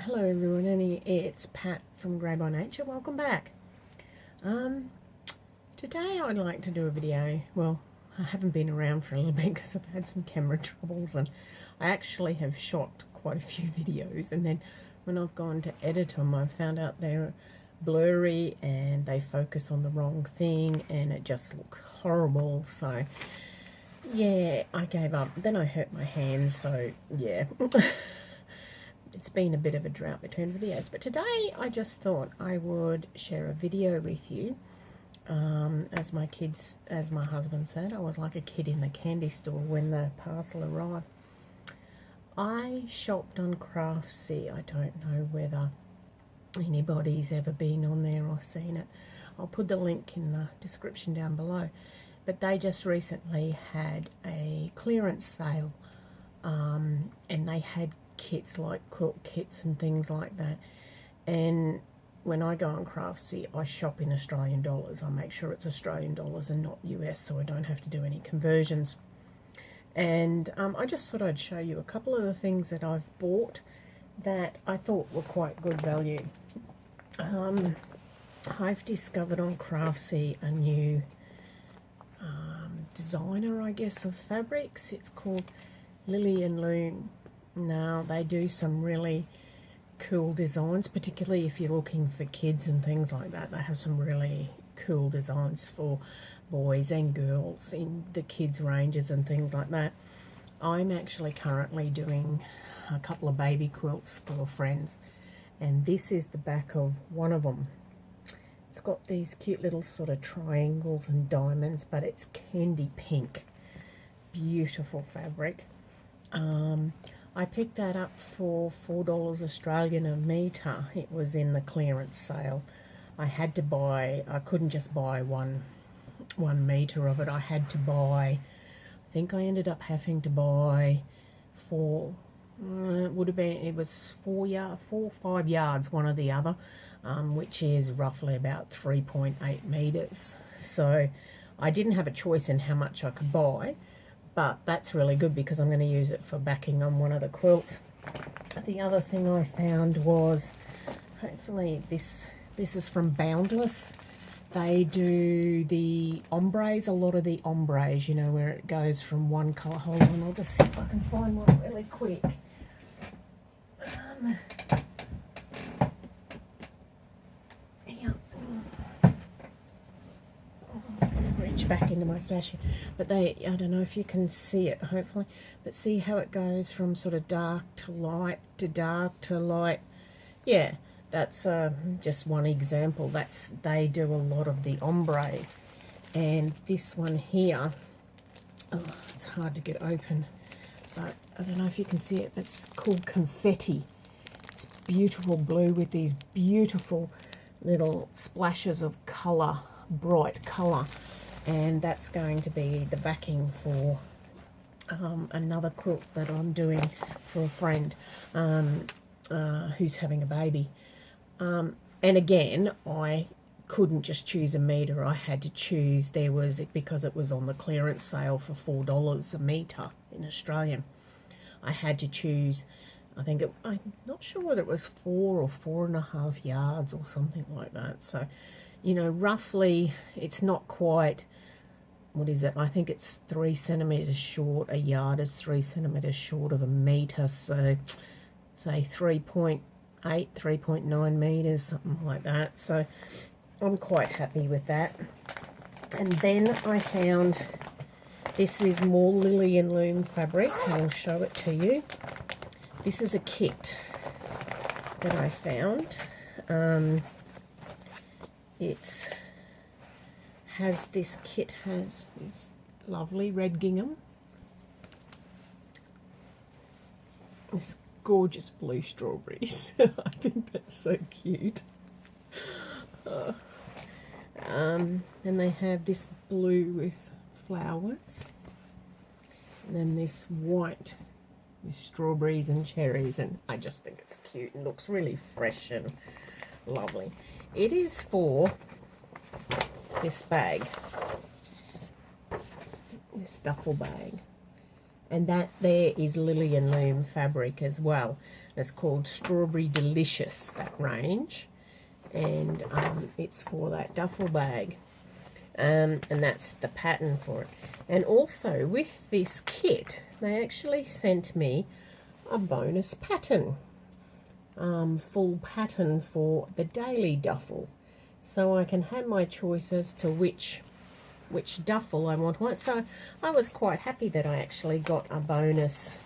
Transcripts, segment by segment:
Hello everyone, it's Pat from Grey by Nature. Welcome back. Today I'd like to do a video. Well, I haven't been around for a little bit because I've had some camera troubles, and I actually have shot quite a few videos, and then when I've gone to edit them I've found out they're blurry and they focus on the wrong thing and it just looks horrible. So yeah, I gave up. Then I hurt my hands, so yeah. It's been a bit of a drought between videos, but today I just thought I would share a video with you. As my husband said, I was like a kid in the candy store when the parcel arrived. I shopped on Craftsy. I don't know whether anybody's ever been on there or seen it. I'll put the link in the description down below. But they just recently had a clearance sale, and they had kits like quilt kits and things like that. And when I go on Craftsy, I shop in Australian dollars. I make sure it's Australian dollars and not US, so I don't have to do any conversions. And I just thought I'd show you a couple of the things that I've bought that I thought were quite good value. I've discovered on Craftsy a new designer, I guess, of fabrics. It's called Lily and Loom. Now, they do some really cool designs, particularly if you're looking for kids and things like that. They have some really cool designs for boys and girls in the kids ranges and things like that. I'm actually currently doing a couple of baby quilts for friends, and this is the back of one of them. It's got these cute little sort of triangles and diamonds, but it's candy pink. Beautiful fabric. I picked that up for $4 Australian a metre. It was in the clearance sale. I had to buy, I couldn't just buy one metre of it. I had to buy, I think I ended up having to buy it would have been, it was 4 or 5 yards, one or the other, which is roughly about 3.8 metres. So I didn't have a choice in how much I could buy. But that's really good because I'm going to use it for backing on one of the quilts. The other thing I found was, hopefully this is from Boundless. They do the ombres, a lot of the ombres, you know, where it goes from one colour. Hold on, I'll just see if I can find one really quick. Back into my stash here. But I don't know if you can see it, hopefully, but see how it goes from sort of dark to light to dark to light. Yeah, that's just one example. They do a lot of the ombres. And this one here, oh, it's hard to get open, but I don't know if you can see it. It's called Confetti. It's beautiful blue with these beautiful little splashes of colour, bright colour. And that's going to be the backing for another quilt that I'm doing for a friend who's having a baby. And again, I couldn't just choose a metre. I had to choose, because it was on the clearance sale for $4 a metre in Australian. I had to choose, I'm not sure whether it was 4 or 4.5 yards or something like that. So, you know, roughly, it's not quite, what is it? I think it's 3 centimetres short. A yard is 3 centimetres short of a metre. So, say 3.8, 3.9 metres, something like that. So, I'm quite happy with that. And then I found, this is more Lily and Loom fabric. I'll show it to you. This is a kit that I found. This kit has this lovely red gingham, this gorgeous blue strawberries. I think that's so cute. And they have this blue with flowers, and then this white with strawberries and cherries, and I just think it's cute and looks really fresh and lovely. It is for this bag, this duffel bag, And that there is Lillian Loom fabric as well. It's called Strawberry Delicious, that range. And it's for that duffel bag. And that's the pattern for it. And also with this kit, they actually sent me a bonus pattern. Full pattern for the daily duffel. So I can have my choice as to which duffel I want. So I was quite happy that I actually got a bonus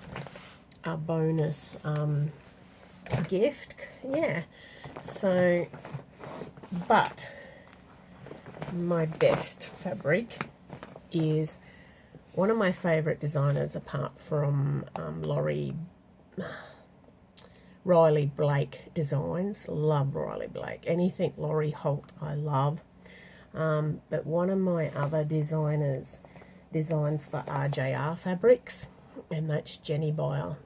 gift. Yeah. So, but my best fabric is one of my favorite designers, apart from Riley Blake Designs. Love Riley Blake. Anything Laurie Holt I love. But one of my other designers designs for RJR Fabrics, and that's Jenny Byer.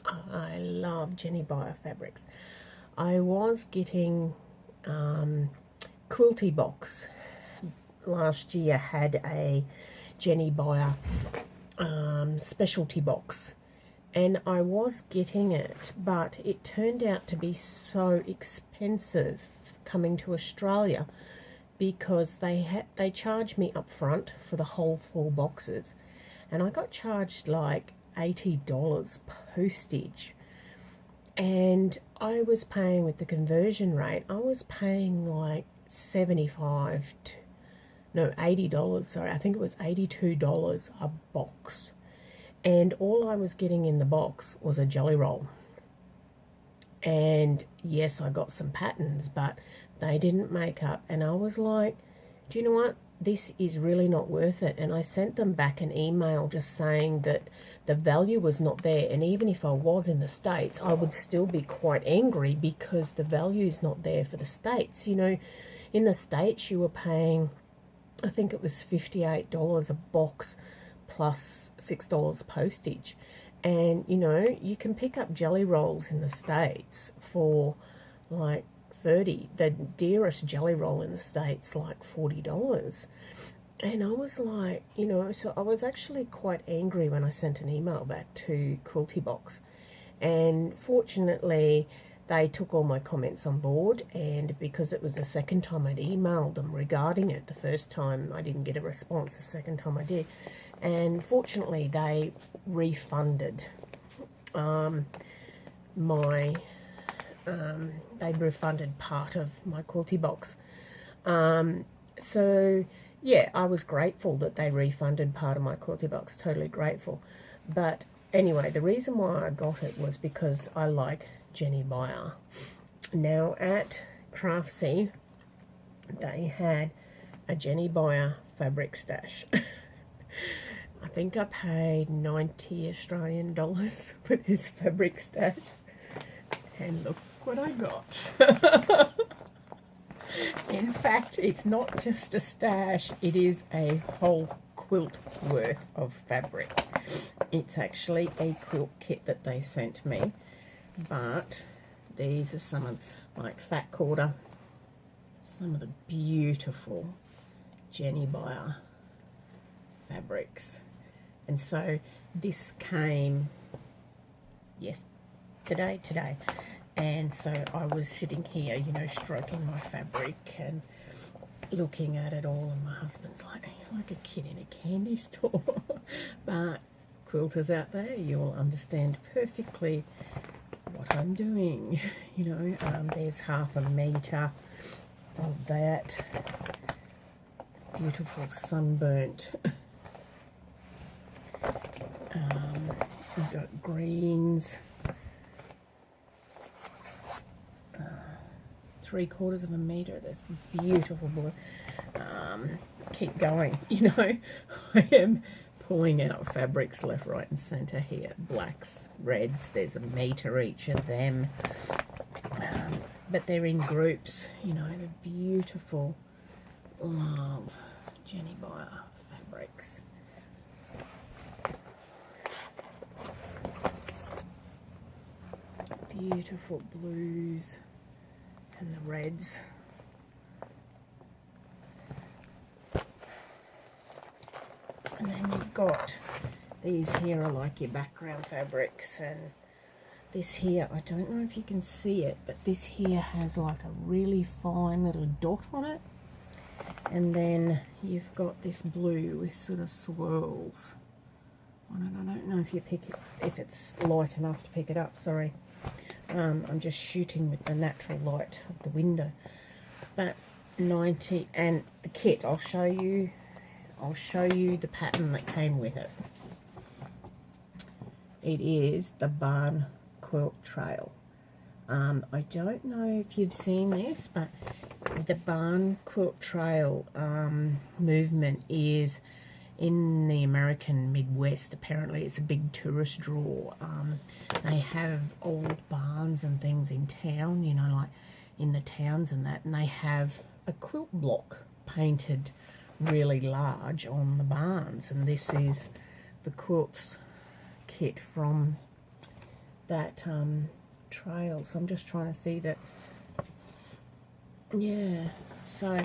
I love Jenny Byer fabrics. I was getting Quilty Box last year had a Jenny Byer specialty box, and I was getting it, but it turned out to be so expensive coming to Australia, because they charged me up front for the whole 4 boxes, and I got charged like $80 postage, and I was paying, with the conversion rate, I was paying like $80, sorry, I think it was $82 a box, and all I was getting in the box was a jelly roll. And yes, I got some patterns, but they didn't make up, and I was like, do you know what, this is really not worth it. And I sent them back an email just saying that the value was not there, and even if I was in the States, I would still be quite angry because the value is not there for the States. You know, in the States you were paying, I think it was $58 a box plus $6 postage. And, you know, you can pick up jelly rolls in the States for like $30. The dearest jelly roll in the States, like $40. And I was like, you know, so I was actually quite angry when I sent an email back to Quilty Box. And fortunately, they took all my comments on board, and because it was the second time I'd emailed them regarding it, the first time I didn't get a response, the second time I did. And fortunately, they refunded they refunded part of my Quilty Box. So yeah, I was grateful that they refunded part of my Quilty Box, totally grateful. But anyway, the reason why I got it was because I like Jenny Byer. Now at Craftsy, they had a Jenny Byer fabric stash. I think I paid 90 Australian dollars for this fabric stash, and look what I got. In fact, it's not just a stash, it is a whole quilt worth of fabric. It's actually a quilt kit that they sent me, but these are some of, like Fat Quarter, some of the beautiful Jenny Byer fabrics. And so this came today, and so I was sitting here, you know, stroking my fabric and looking at it all, and my husband's like, you're like a kid in a candy store. But quilters out there, you'll understand perfectly what I'm doing. You know, there's half a metre of that beautiful sunburnt. We've got greens, 3/4 of a metre. That's beautiful blue. Keep going. You know, I am pulling out fabrics left, right, and centre here. Blacks, reds. There's a metre each of them, but they're in groups. You know, the beautiful, love Jenny Byer fabrics. Beautiful blues and the reds. And then you've got These here are like your background fabrics, and this here, I don't know if you can see it, but this here has like a really fine little dot on it. And then you've got this blue with sort of swirls. I don't know if you pick it, if it's light enough to pick it up, sorry. I'm just shooting with the natural light of the window. But 90, and the kit, I'll show you the pattern that came with it. It is the Barn Quilt Trail. I don't know if you've seen this, but the Barn Quilt Trail movement is in the American Midwest. Apparently it's a big tourist draw. They have old barns and things in town, you know, like in the towns and that, and they have a quilt block painted really large on the barns, and this is the quilts kit from that trail. So I'm just trying to see that. Yeah, so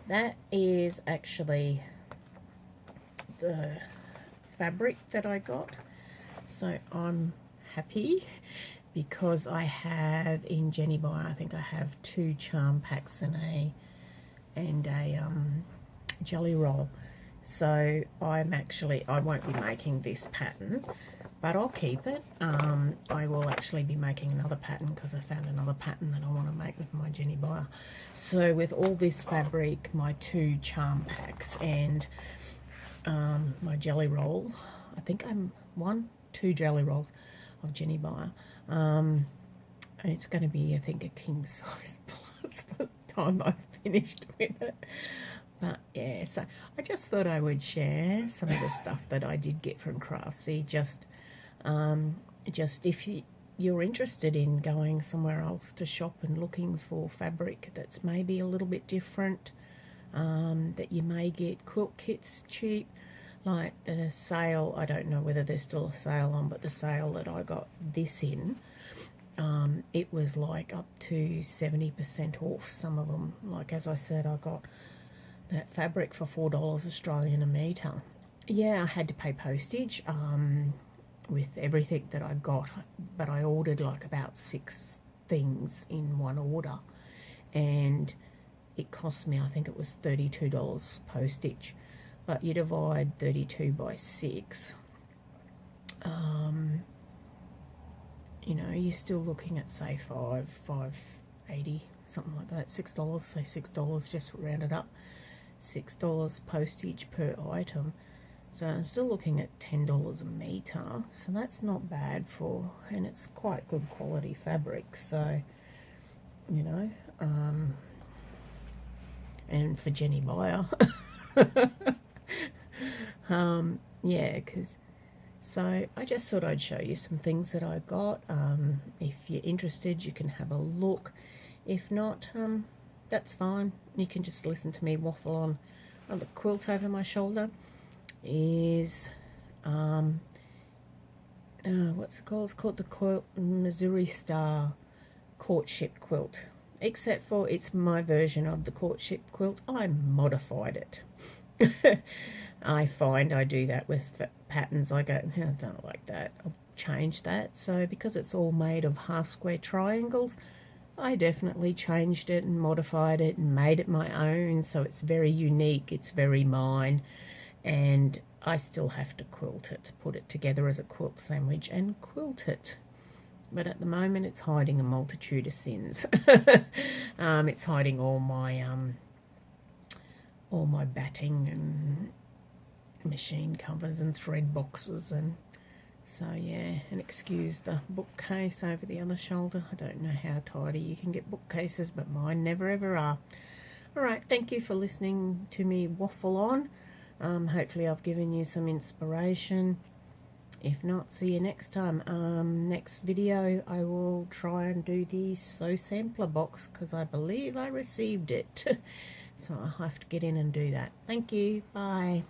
that is actually the fabric that I got. So I'm happy because I have in Jenny Buy, I think I have 2 charm packs and a jelly roll. So I won't be making this pattern, but I'll keep it. I will actually be making another pattern because I found another pattern that I want to make with my Jenny Buyer. So with all this fabric, my 2 charm packs and my jelly roll, I think I'm 2 jelly rolls of Jenny Buyer, and it's going to be, I think, a king size plus by the time I've finished with it. But yeah, so I just thought I would share some of the stuff that I did get from Craftsy. Just if you're interested in going somewhere else to shop and looking for fabric that's maybe a little bit different, that you may get quilt kits cheap, like the sale, I don't know whether there's still a sale on, but the sale that I got this in, it was like up to 70% off some of them. Like, as I said, I got that fabric for $4 Australian a metre. Yeah, I had to pay postage with everything that I got, but I ordered like about 6 things in one order, and it cost me, I think it was $32 postage. But you divide 32 by 6, you know, you're still looking at, say, $5.80, something like that, $6, say $6, just round it up, $6 postage per item. So I'm still looking at $10 a metre, so that's not bad for, and it's quite good quality fabric, so, you know, and for Jenny Buyer. Yeah, because, so I just thought I'd show you some things that I got. If you're interested, you can have a look. If not, that's fine. You can just listen to me waffle on. Oh, the quilt over my shoulder is, what's it called? It's called the Quilt Missouri Star Courtship Quilt. Except for it's my version of the Courtship Quilt. I modified it. I find I do that with patterns. I go, I don't like that, I'll change that. So because it's all made of half square triangles, I definitely changed it and modified it and made it my own, so it's very unique, it's very mine, and I still have to quilt it, put it together as a quilt sandwich and quilt it. But at the moment it's hiding a multitude of sins. It's hiding all my batting and machine covers and thread boxes, and so yeah, and excuse the bookcase over the other shoulder. I don't know how tidy you can get bookcases, but mine never ever are. Alright, thank you for listening to me waffle on. Hopefully I've given you some inspiration. If not, see you next time. Next video I will try and do the Sew Sampler box, because I believe I received it. So I'll have to get in and do that. Thank you. Bye.